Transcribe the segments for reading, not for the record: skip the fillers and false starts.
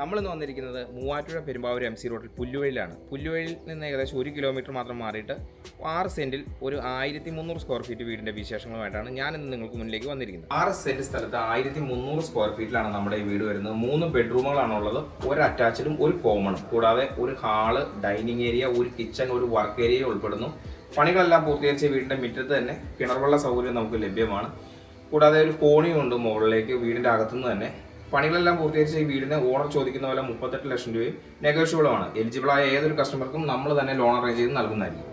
നമ്മളിന്ന് വന്നിരിക്കുന്നത് മൂവാറ്റുപുഴ പെരുമ്പാവൂർ MC റോഡിൽ പുല്ലുവഴിയിലാണ്. പുല്ലുവഴിയിൽ നിന്ന് ഏകദേശം 1 കിലോമീറ്റർ മാത്രം മാറിയിട്ട് 6 സെൻറ്റിൽ ഒരു 1300 സ്ക്വയർ ഫീറ്റ് വീടിൻ്റെ വിശേഷങ്ങളുമായിട്ടാണ് ഞാനിന്ന് നിങ്ങൾക്ക് മുന്നിലേക്ക് വന്നിരിക്കുന്നത്. 6 സെൻറ്റ് സ്ഥലത്ത് 1300 സ്ക്വയർ ഫീറ്റിലാണ് നമ്മുടെ ഈ വീട് വരുന്നത്. 3 ബെഡ്റൂമുകളാണുള്ളത്, ഒരു അറ്റാച്ചഡും ഒരു കോമണും, കൂടാതെ ഒരു ഹാള്, ഡൈനിങ് ഏരിയ, ഒരു കിച്ചൺ, ഒരു വർക്ക് ഏരിയ ഉൾപ്പെടുന്നു. പണികളെല്ലാം പൂർത്തീകരിച്ച വീടിൻ്റെ മുറ്റത്ത് തന്നെ കിണർവെള്ള സൗകര്യം നമുക്ക് ലഭ്യമാണ്. കൂടാതെ ഒരു കോണിയുണ്ട് മുകളിലേക്ക് വീടിൻ്റെ അകത്തുനിന്ന് തന്നെ. പണികളെല്ലാം പൂർത്തീകരിച്ച ഈ വീടിന് ഓണർ ചോദിക്കുന്ന പോലെ 38 ലക്ഷം രൂപയും നെഗോഷ്യബിളുമാണ്. എലിജിബിളായ ഏതൊരു കസ്റ്റമർക്കും നമ്മൾ തന്നെ ലോൺ അറേഞ്ച് ചെയ്ത് നൽകുന്നതായിരിക്കും.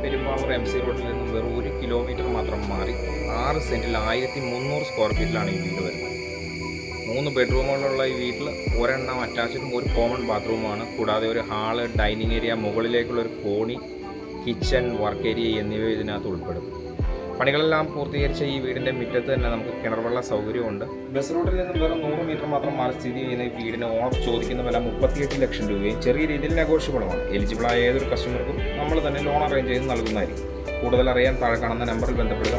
പെരുമ്പാവൂർ MC റോഡിൽ നിന്നും വെറും 1 കിലോമീറ്റർ മാത്രം മാറി 6 സെൻറ്റിൽ 1300 സ്ക്വയർ ഫീറ്റിലാണ് ഈ വീട് വരുന്നത്. 3 ബെഡ്റൂമുകളുള്ള ഈ വീട്ടിൽ ഒരെണ്ണം അറ്റാച്ചഡും ഒരു കോമൺ ബാത്റൂമാണ്. കൂടാതെ ഒരു ഹാള്, ഡൈനിങ് ഏരിയ, മുകളിലേക്കുള്ള ഒരു കോണി, കിച്ചൺ, വർക്ക് ഏരിയ എന്നിവ ഇതിനകത്ത് ഉൾപ്പെടും. പണികളെല്ലാം പൂർത്തീകരിച്ച ഈ വീടിൻ്റെ മുറ്റത്ത് തന്നെ നമുക്ക് കിണർവെള്ള സൗകര്യമുണ്ട്. ബസ് റൂട്ടിൽ നിന്നും വെറും 100 മീറ്റർ മാത്രം മാറി സ്ഥിതി ചെയ്യുന്ന ഈ വീടിന് ഓണർ ചോദിക്കുന്ന വില 38 ലക്ഷം രൂപയും ചെറിയ രീതിയിൽ നെഗോഷ്യബിളുമാണ്. എലിജിബിളായ ഏതൊരു കസ്റ്റമർക്കും നമ്മൾ തന്നെ ലോൺ അറേഞ്ച് ചെയ്ത് നൽകുന്നതായിരിക്കും. കൂടുതൽ അറിയാൻ താഴെ കാണുന്ന നമ്പറിൽ ബന്ധപ്പെടുക.